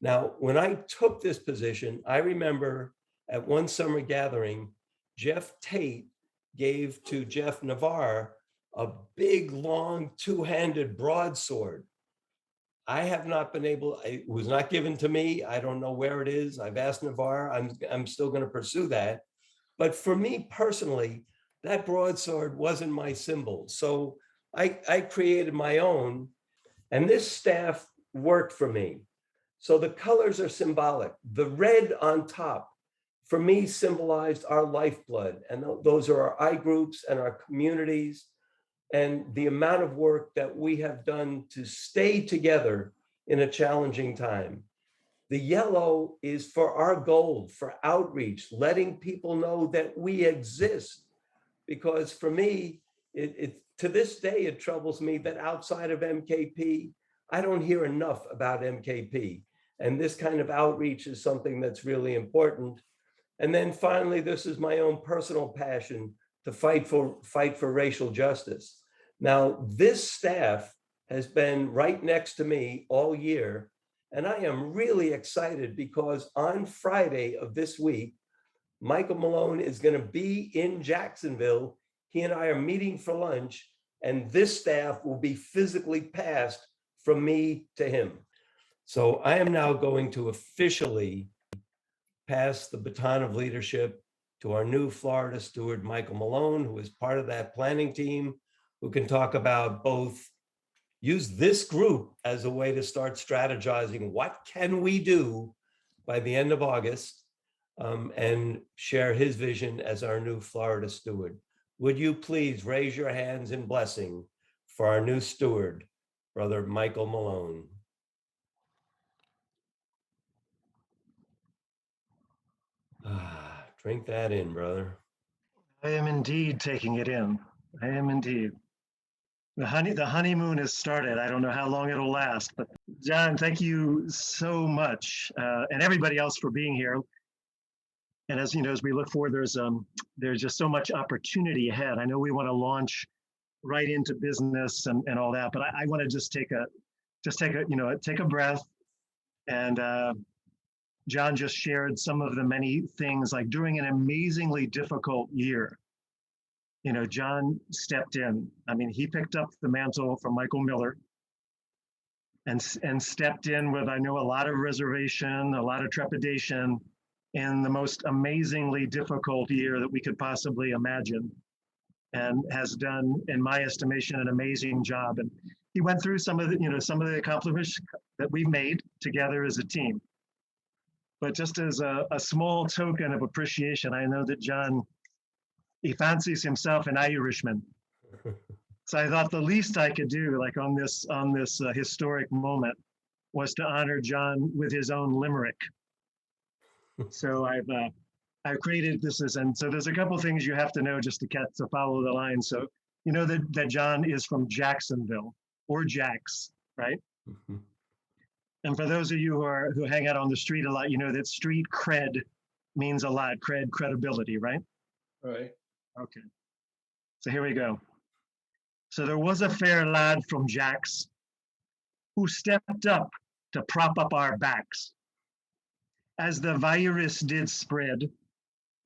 Now, when I took this position, I remember at one summer gathering, Jeff Tate gave to Jeff Navarre a big, long, two-handed broadsword. I have not been able, it was not given to me. I don't know where it is. I've asked Navarre. I'm still going to pursue that. But for me personally, that broadsword wasn't my symbol. So I created my own, and this staff worked for me. So the colors are symbolic. The red on top, for me, symbolized our lifeblood. And those are our I groups and our communities and the amount of work that we have done to stay together in a challenging time. The yellow is for our gold, for outreach, letting people know that we exist. Because for me, to this day, it troubles me that outside of MKP, I don't hear enough about MKP. And this kind of outreach is something that's really important. And then finally, this is my own personal passion to fight for racial justice. Now, this staff has been right next to me all year, and I am really excited because on Friday of this week, Michael Malone is going to be in Jacksonville. He and I are meeting for lunch, and this staff will be physically passed from me to him. So I am now going to officially pass the baton of leadership to our new Florida Steward, Michael Malone, who is part of that planning team, who can talk about both, use this group as a way to start strategizing what can we do by the end of August, and share his vision as our new Florida Steward. Would you please raise your hands in blessing for our new steward, Brother Michael Malone. Drink that in, brother. I am indeed taking it in. I am indeed. The honeymoon has started. I don't know how long it'll last, but John, thank you so much, and everybody else for being here. And as you know, as we look forward, there's just so much opportunity ahead. I know we want to launch right into business and all that, but I want to just take a breath. And John just shared some of the many things, like during an amazingly difficult year, John stepped in. I mean, he picked up the mantle from Michael Miller and stepped in with, I know, a lot of reservation, a lot of trepidation, in the most amazingly difficult year that we could possibly imagine, and has done, in my estimation, an amazing job. And he went through some of the accomplishments that we've made together as a team. But just as a small token of appreciation, I know that John, he fancies himself an Irishman. So I thought the least I could do, like on this historic moment, was to honor John with his own limerick. So I've created this and so there's a couple of things you have to know just to follow the line. So you know that John is from Jacksonville, or Jax, right? Mm-hmm. And for those of you who hang out on the street a lot, you know that street cred means a lot. Credibility, right? Right. Okay. So here we go. So there was a fair lad from Jax who stepped up to prop up our backs. As the virus did spread,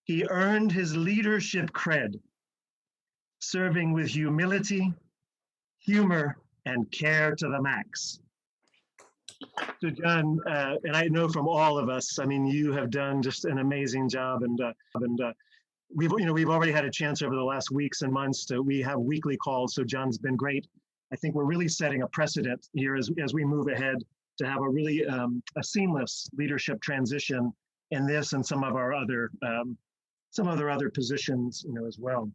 he earned his leadership cred, serving with humility, humor, and care to the max. So John, and I know from all of us, I mean, you have done just an amazing job, and we've already had a chance over the last weeks and months we have weekly calls. So John's been great. I think we're really setting a precedent here as we move ahead to have a really a seamless leadership transition in this and some of our other positions, as well.